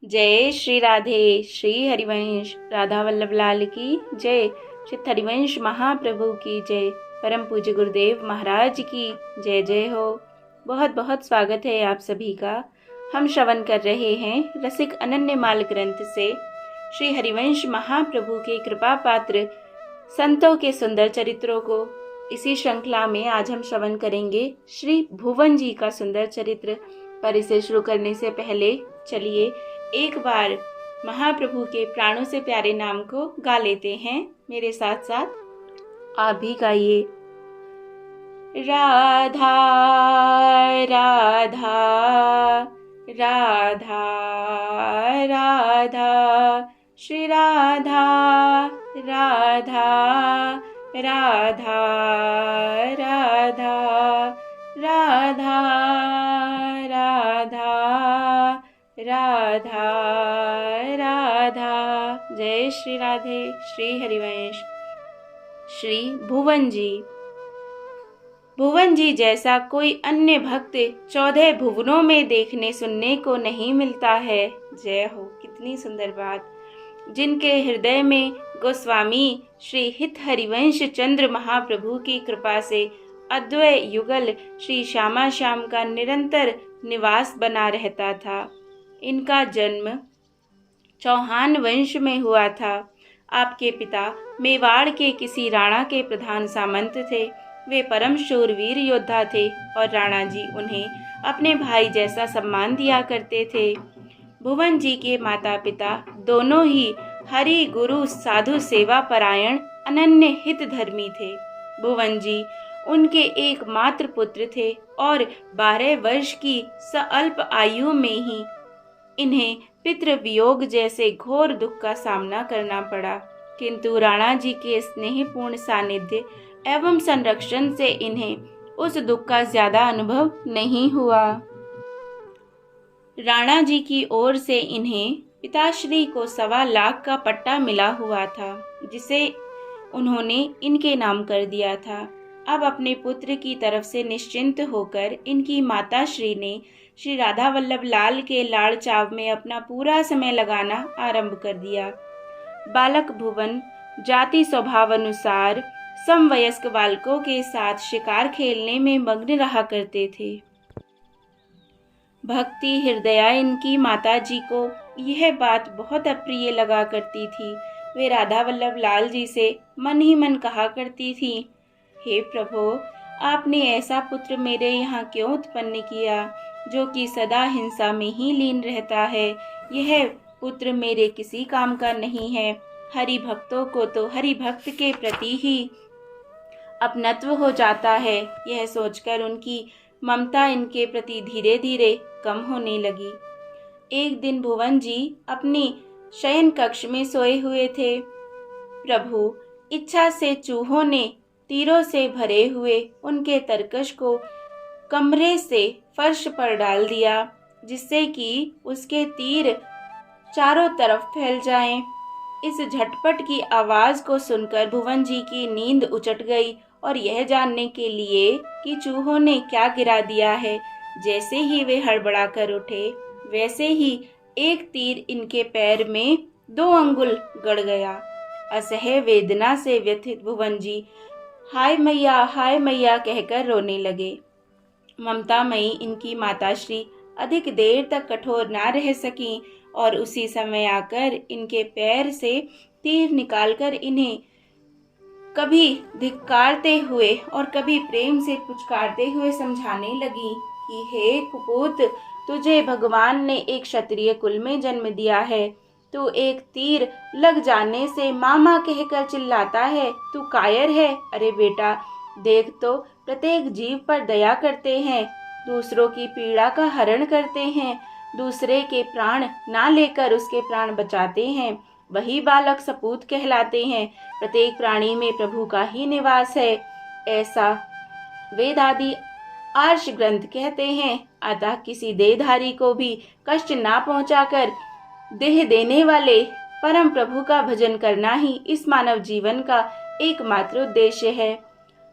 जय श्री राधे। श्री हरिवंश राधा वल्लभ लाल की जय। श्री हरिवंश महाप्रभु की जय। परम पूज्य गुरुदेव महाराज की जय जय हो। बहुत बहुत स्वागत है आप सभी का। हम श्रवण कर रहे हैं रसिक अनन्य माल ग्रंथ से श्री हरिवंश महाप्रभु के कृपा पात्र संतों के सुंदर चरित्रों को। इसी श्रृंखला में आज हम श्रवण करेंगे श्री भुवन जी का सुंदर चरित्र। पर इसे शुरू करने से पहले चलिए एक बार महाप्रभु के प्राणों से प्यारे नाम को गा लेते हैं। मेरे साथ साथ आप भी गाइए। राधा राधा राधा राधा श्री राधा राधा राधा राधा राधा राधा राधा राधा। जय श्री राधे। श्री हरिवंश। श्री भुवन जी। भुवन जी जैसा कोई अन्य भक्त 14 भुवनों में देखने सुनने को नहीं मिलता है। जय हो, कितनी सुंदर बात। जिनके हृदय में गोस्वामी श्री हित हरिवंश चंद्र महाप्रभु की कृपा से अद्वय युगल श्री श्यामा श्याम का निरंतर निवास बना रहता था। इनका जन्म चौहान वंश में हुआ था। आपके पिता मेवाड़ के किसी राणा के प्रधान सामंत थे। वे परम शूरवीर योद्धा थे और राणा जी उन्हें अपने भाई जैसा सम्मान दिया करते थे। भुवन जी के माता पिता दोनों ही हरि गुरु साधु सेवा परायण अनन्य हित धर्मी थे। भुवन जी उनके एकमात्र पुत्र थे और 12 वर्ष की अल्प आयु में ही इन्हें पितृ वियोग जैसे घोर दुख का सामना करना पड़ा। किंतु राणा जी के स्नेहपूर्ण सानिध्य एवं संरक्षण से इन्हें उस दुख का ज्यादा अनुभव नहीं हुआ। राणा जी की ओर से इन्हें पिताश्री को 1.25 लाख का पट्टा मिला हुआ था, जिसे उन्होंने इनके नाम कर दिया था। अब अपने पुत्र की तरफ से निश्चिंत होकर इनकी माता श्री ने श्री राधा वल्लभ लाल के लाड़ चाव में अपना पूरा समय लगाना आरंभ कर दिया। बालक भुवन जाति स्वभाव अनुसार समवयस्क बालकों के साथ शिकार खेलने में मग्न रहा करते थे। भक्ति हृदया इनकी माता जी को यह बात बहुत अप्रिय लगा करती थी। वे राधा वल्लभ लाल जी से मन ही मन कहा करती थी, हे प्रभु, आपने ऐसा पुत्र मेरे यहाँ क्यों उत्पन्न किया जो कि सदा हिंसा में ही लीन रहता है। यह पुत्र मेरे किसी काम का नहीं है। हरि भक्तों को तो हरि भक्त के प्रति ही अपनत्व हो जाता है। यह सोचकर उनकी ममता इनके प्रति धीरे धीरे कम होने लगी। एक दिन भुवन जी अपनी शयन कक्ष में सोए हुए थे। प्रभु इच्छा से चूहों ने तीरों से भरे हुए उनके तरकश को कमरे से फर्श पर डाल दिया, जिससे कि उसके तीर चारों तरफ फैल जाएं। इस झटपट की आवाज को सुनकर भुवन जी की नींद उचट गई और यह जानने के लिए कि चूहों ने क्या गिरा दिया है, जैसे ही वे हड़बड़ा कर उठे, वैसे ही एक तीर इनके पैर में 2 अंगुल गड़ गया। असह्य वेदना से व्यथित भुवन जी हाय मैया कहकर रोने लगे। ममतामयी इनकी माताश्री अधिक देर तक कठोर ना रह सकी और उसी समय आकर इनके पैर से तीर निकालकर इन्हें कभी धिक्कारते हुए और कभी प्रेम से पुचकारते हुए समझाने लगी कि हे कुपूत, तुझे भगवान ने एक क्षत्रिय कुल में जन्म दिया है। तू एक तीर लग जाने से मामा कहकर चिल्लाता है, तू कायर है। अरे बेटा, देख तो, प्रत्येक जीव पर दया करते हैं, दूसरों की पीड़ा का हरण करते हैं, दूसरे के प्राण ना लेकर उसके प्राण बचाते हैं, वही बालक सपूत कहलाते हैं। प्रत्येक प्राणी में प्रभु का ही निवास है, ऐसा वेद आदि आर्ष ग्रंथ कहते हैं। अतः किसी देहधारी को भी कष्ट ना पहुंचाकर देह देने वाले परम प्रभु का भजन करना ही इस मानव जीवन का एकमात्र उद्देश्य है।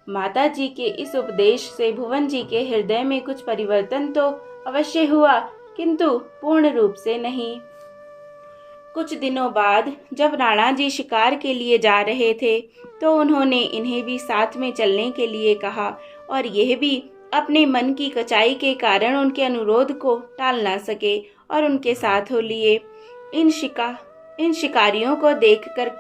माता जी के इस उपदेश से भुवन जी के हृदय में कुछ परिवर्तन तो अवश्य हुआ, किंतु पूर्ण रूप से नहीं। कुछ दिनों बाद जब राणा जी शिकार के लिए जा रहे थे तो उन्होंने इन्हें भी साथ में चलने के लिए कहा और यह भी अपने मन की कचाई के कारण उनके अनुरोध को टाल ना सके और उनके साथ हो लिए। इन शिकारियों को देखकर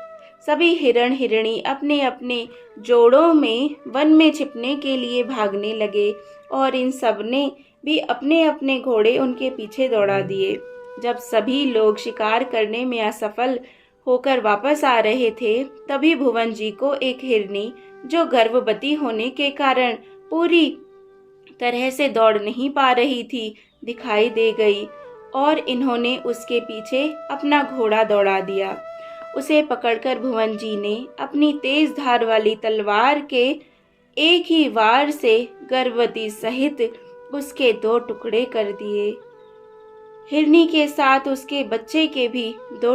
सभी हिरण हिरणी अपने अपने जोड़ों में वन में छिपने के लिए भागने लगे और इन सब ने भी अपने अपने घोड़े उनके पीछे दौड़ा दिए। जब सभी लोग शिकार करने में असफल होकर वापस आ रहे थे तभी भुवन जी को एक हिरनी जो गर्भवती होने के कारण पूरी तरह से दौड़ नहीं पा रही थी दिखाई दे गई और इन्होंने उसके पीछे अपना घोड़ा दौड़ा दिया। उसे पकड़कर भुवन जी ने अपनी तेज धार वाली तलवार के एक ही वार से गर्भवती सहित उसके 2 टुकड़े कर दिए। हिरनी के साथ उसके बच्चे के भी 2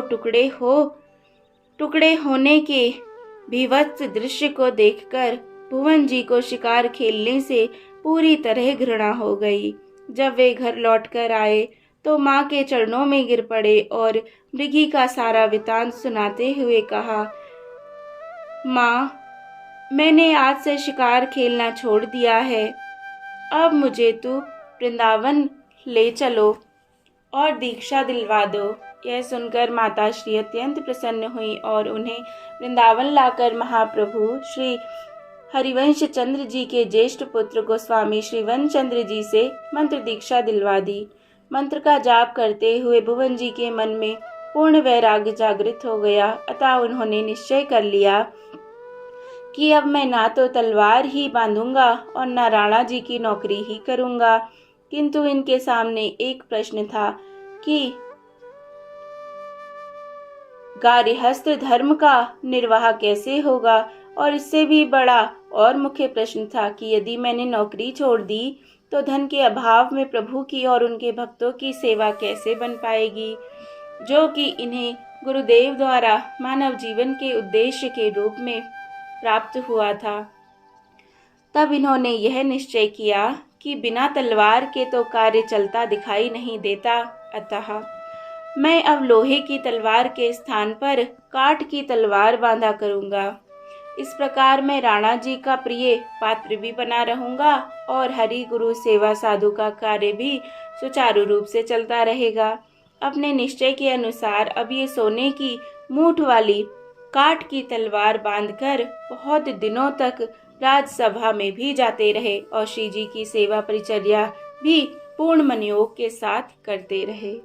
टुकड़े होने के भीभत्स दृश्य को देखकर भुवन जी को शिकार खेलने से पूरी तरह घृणा हो गई। जब वे घर लौटकर आए तो माँ के चरणों में गिर पड़े और मृगी का सारा वृतांत सुनाते हुए कहा, माँ, मैंने आज से शिकार खेलना छोड़ दिया है। अब मुझे तू वृंदावन ले चलो और दीक्षा दिलवा दो। यह सुनकर माता श्री अत्यंत प्रसन्न हुई और उन्हें वृंदावन लाकर महाप्रभु श्री हरिवंश चंद्र जी के ज्येष्ठ पुत्र गोस्वामी श्री वनचंद्र जी से मंत्र दीक्षा दिलवा दी। मंत्र का जाप करते हुए भुवन जी के मन में पूर्ण वैराग्य जागृत हो गया। अतः उन्होंने निश्चय कर लिया कि अब मैं ना तो तलवार ही बांधूंगा और न राणा जी की नौकरी ही करूंगा। किंतु इनके सामने एक प्रश्न था कि गार्हस्थ धर्म का निर्वाह कैसे होगा और इससे भी बड़ा और मुख्य प्रश्न था कि यदि मैंने नौकरी छोड़ दी तो धन के अभाव में प्रभु की और उनके भक्तों की सेवा कैसे बन पाएगी, जो कि इन्हें गुरुदेव द्वारा मानव जीवन के उद्देश्य के रूप में प्राप्त हुआ था। तब इन्होंने यह निश्चय किया कि बिना तलवार के तो कार्य चलता दिखाई नहीं देता, अतः मैं अब लोहे की तलवार के स्थान पर काठ की तलवार बांधा करूंगा। इस प्रकार मैं राणा जी का प्रिय पात्र भी बना रहूंगा और हरि गुरु सेवा साधु का कार्य भी सुचारू रूप से चलता रहेगा। अपने निश्चय के अनुसार अब ये सोने की मूठ वाली काठ की तलवार बांधकर बहुत दिनों तक राजसभा में भी जाते रहे और श्री जी की सेवा परिचर्या भी पूर्ण मनयोग के साथ करते रहे।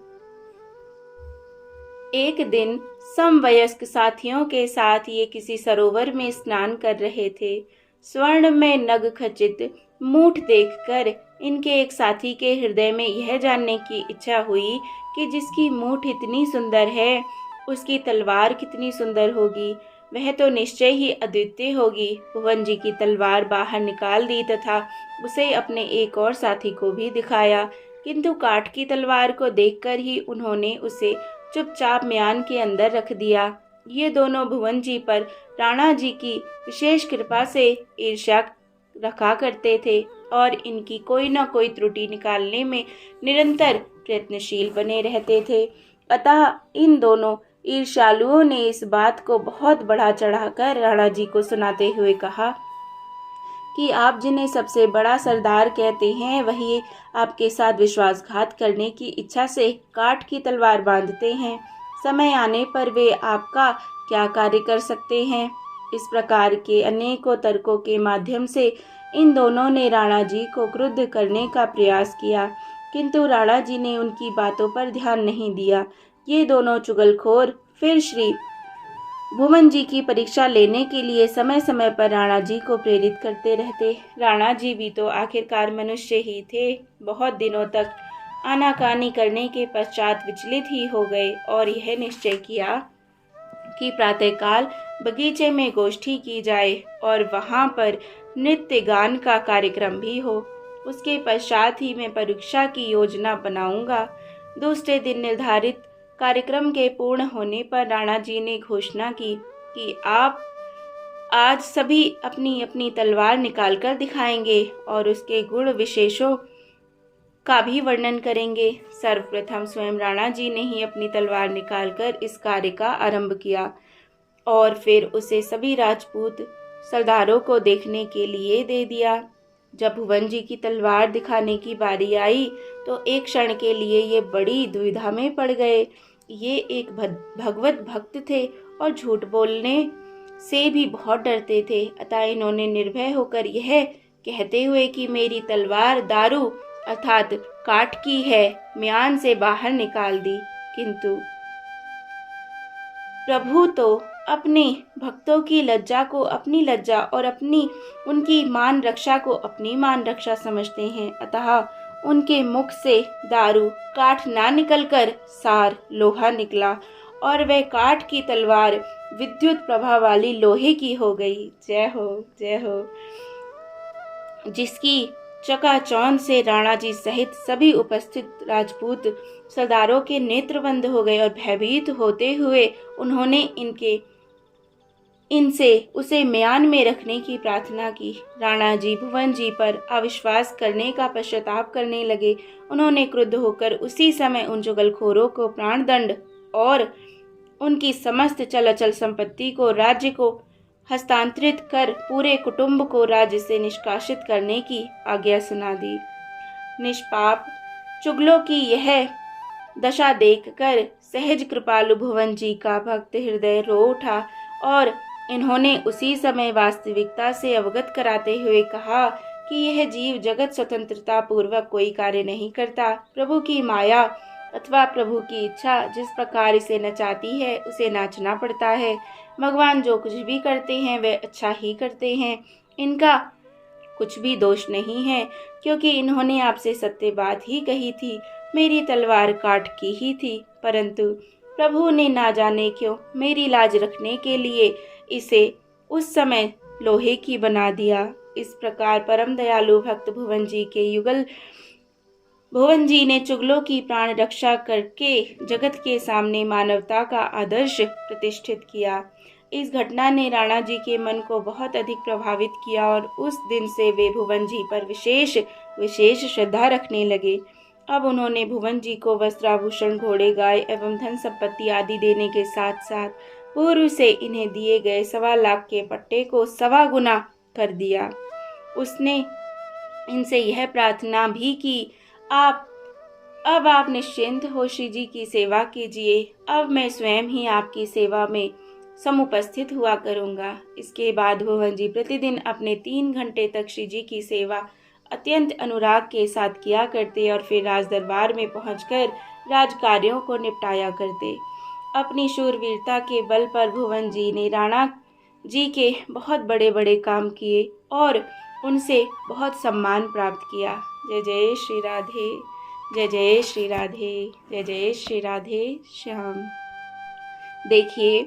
एक दिन समवयस्क साथियों के साथ ये किसी सरोवर में स्नान कर रहे थे। स्वर्ण में नग खचित मूठ देखकर इनके एक साथी के हृदय में यह जानने की इच्छा हुई कि जिसकी मूठ इतनी सुंदर है उसकी तलवार कितनी सुंदर होगी, वह तो निश्चय ही अद्वितीय होगी। भुवन जी की तलवार बाहर निकाल दी तथा उसे अपने एक और साथी को भी दिखाया, किंतु काठ की तलवार को देखकर ही उन्होंने उसे चुपचाप म्यान के अंदर रख दिया। ये दोनों भुवन जी पर राणा जी की विशेष कृपा से ईर्ष्या रखा करते थे और इनकी कोई न कोई त्रुटि निकालने में निरंतर प्रयत्नशील बने रहते थे। अतः इन दोनों ईर्ष्यालुओं ने इस बात को बहुत बढ़ा चढ़ाकर राणा जी को सुनाते हुए कहा कि आप जिन्हें सबसे बड़ा सरदार कहते हैं वही आपके साथ विश्वासघात करने की इच्छा से काठ की तलवार बांधते हैं। समय आने पर वे आपका क्या कार्य कर सकते हैं। इस प्रकार के अनेकों तर्कों के माध्यम से इन दोनों ने राणा जी को क्रुद्ध करने का प्रयास किया, किंतु राणा जी ने उनकी बातों पर ध्यान नहीं दिया। ये दोनों चुगलखोर फिर श्री भुवन जी की परीक्षा लेने के लिए समय समय पर राणा जी को प्रेरित करते रहते। राणा जी भी तो आखिरकार मनुष्य ही थे। बहुत दिनों तक आनाकानी करने के पश्चात विचलित ही हो गए और यह निश्चय किया कि प्रातःकाल बगीचे में गोष्ठी की जाए और वहां पर नृत्य गान का कार्यक्रम भी हो। उसके पश्चात ही मैं परीक्षा की योजना बनाऊंगा। दूसरे दिन निर्धारित कार्यक्रम के पूर्ण होने पर राणा जी ने घोषणा की कि आप आज सभी अपनी अपनी तलवार निकालकर दिखाएंगे और उसके गुण विशेषों का भी वर्णन करेंगे। सर्वप्रथम स्वयं राणा जी ने ही अपनी तलवार निकालकर इस कार्य का आरंभ किया और फिर उसे सभी राजपूत सरदारों को देखने के लिए दे दिया। जब भुवन जी की तलवार दिखाने की बारी आई तो एक क्षण के लिए ये बड़ी दुविधा में पड़ गए। ये एक भगवत भक्त थे और झूठ बोलने से भी बहुत डरते थे, अतः इन्होंने निर्भय होकर यह कहते हुए कि मेरी तलवार दारू अर्थात काठ की है, म्यान से बाहर निकाल दी। किंतु प्रभु तो अपने भक्तों की लज्जा को अपनी लज्जा और उनकी मान रक्षा को अपनी मान रक्षा समझते हैं, अतः उनके मुख से दारू काठ ना निकलकर सार लोहा निकला और वह काठ की तलवार विद्युत प्रभा वाली लोहे की हो गई। जय हो, जय हो। जिसकी चकाचौंध से राणा जी सहित सभी उपस्थित राजपूत सरदारों के नेत्र बंद हो गए और भयभीत होते हुए उन्होंने इनसे उसे म्यान में रखने की प्रार्थना की। राणा जी भुवन जी पर अविश्वास करने का पश्चाताप करने लगे। उन्होंने क्रुद्ध होकर उसी समय उन जुगलखोरों को प्राणदंड और उनकी समस्त चल अचल संपत्ति को राज्य को हस्तांतरित कर पूरे कुटुंब को राज्य से निष्कासित करने की आज्ञा सुना दी। निष्पाप चुगलों की यह दशा देखकर सहज कृपालु भुवन जी का भक्त हृदय रो उठा और इन्होंने उसी समय वास्तविकता से अवगत कराते हुए कहा कि यह जीव जगत स्वतंत्रता पूर्वक कोई कार्य नहीं करता। प्रभु की माया अथवा प्रभु की इच्छा जिस प्रकार इसे नचाती है उसे नाचना पड़ता है। भगवान जो कुछ भी करते हैं वे अच्छा ही करते हैं, इनका कुछ भी दोष नहीं है, क्योंकि इन्होंने आपसे सत्य बात ही कही थी। मेरी तलवार काठ की ही थी, परंतु प्रभु ने ना जाने क्यों मेरी लाज रखने के लिए इसे उस समय लोहे की बना दिया। इस प्रकार परम दयालु भक्त भुवन जी ने चुगलों की प्राण रक्षा करके जगत के सामने मानवता का आदर्श प्रतिष्ठित किया। इस घटना ने राणा जी के मन को बहुत अधिक प्रभावित किया और उस दिन से वे भुवन जी पर विशेष श्रद्धा रखने लगे। अब उन्होंने भुवन जी को वस्त्राभूषण, घोड़े, गाय एवं धन संपत्ति आदि देने के साथ साथ पूर्व से इन्हें दिए गए 1.25 लाख के पट्टे को 1.25 गुना कर दिया। उसने इनसे यह प्रार्थना भी की, अब आप निश्चिंत हो श्री जी की सेवा कीजिए। अब मैं स्वयं ही आपकी सेवा में समुपस्थित हुआ करूंगा। इसके बाद भुवन जी प्रतिदिन अपने 3 घंटे तक श्री जी की सेवा अत्यंत अनुराग के साथ किया करते और फिर राज दरबार में पहुंचकर राज कार्यों को निपटाया करते। अपनी शूरवीरता के बल पर भुवन जी ने राणा जी के बहुत बड़े बड़े काम किए और उनसे बहुत सम्मान प्राप्त किया। जय जय श्री राधे, जय जय श्री राधे, जय जय श्री राधे श्याम। देखिए,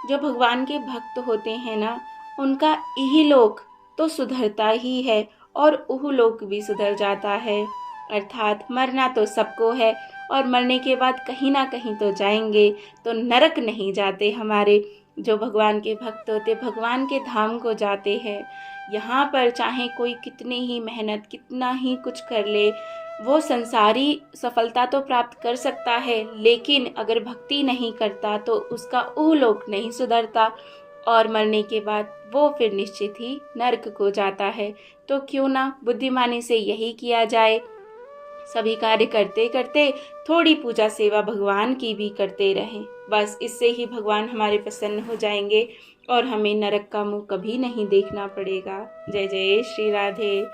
जो भगवान के भक्त होते हैं ना, उनका इहलोक तो सुधरता ही है और उहलोक भी सुधर जाता है। अर्थात मरना तो सबको है और मरने के बाद कहीं ना कहीं तो जाएंगे, तो नरक नहीं जाते। हमारे जो भगवान के भक्त होते भगवान के धाम को जाते हैं। यहाँ पर चाहे कोई कितनी ही मेहनत कितना ही कुछ कर ले, वो संसारी सफलता तो प्राप्त कर सकता है, लेकिन अगर भक्ति नहीं करता तो उसका उहलोक नहीं सुधरता और मरने के बाद वो फिर निश्चित ही नरक को जाता है। तो क्यों ना बुद्धिमानी से यही किया जाए। सभी कार्य करते करते थोड़ी पूजा सेवा भगवान की भी करते रहें। बस इससे ही भगवान हमारे प्रसन्न हो जाएंगे और हमें नरक का मुंह कभी नहीं देखना पड़ेगा। जय जय श्री राधे।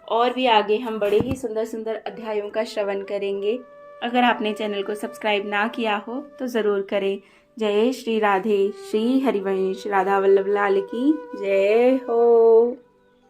और भी आगे हम बड़े ही सुंदर सुंदर अध्यायों का श्रवण करेंगे। अगर आपने चैनल को सब्सक्राइब ना किया हो तो ज़रूर करें। जय श्री राधे। श्री हरिवंश राधा वल्लभ लाल की जय हो।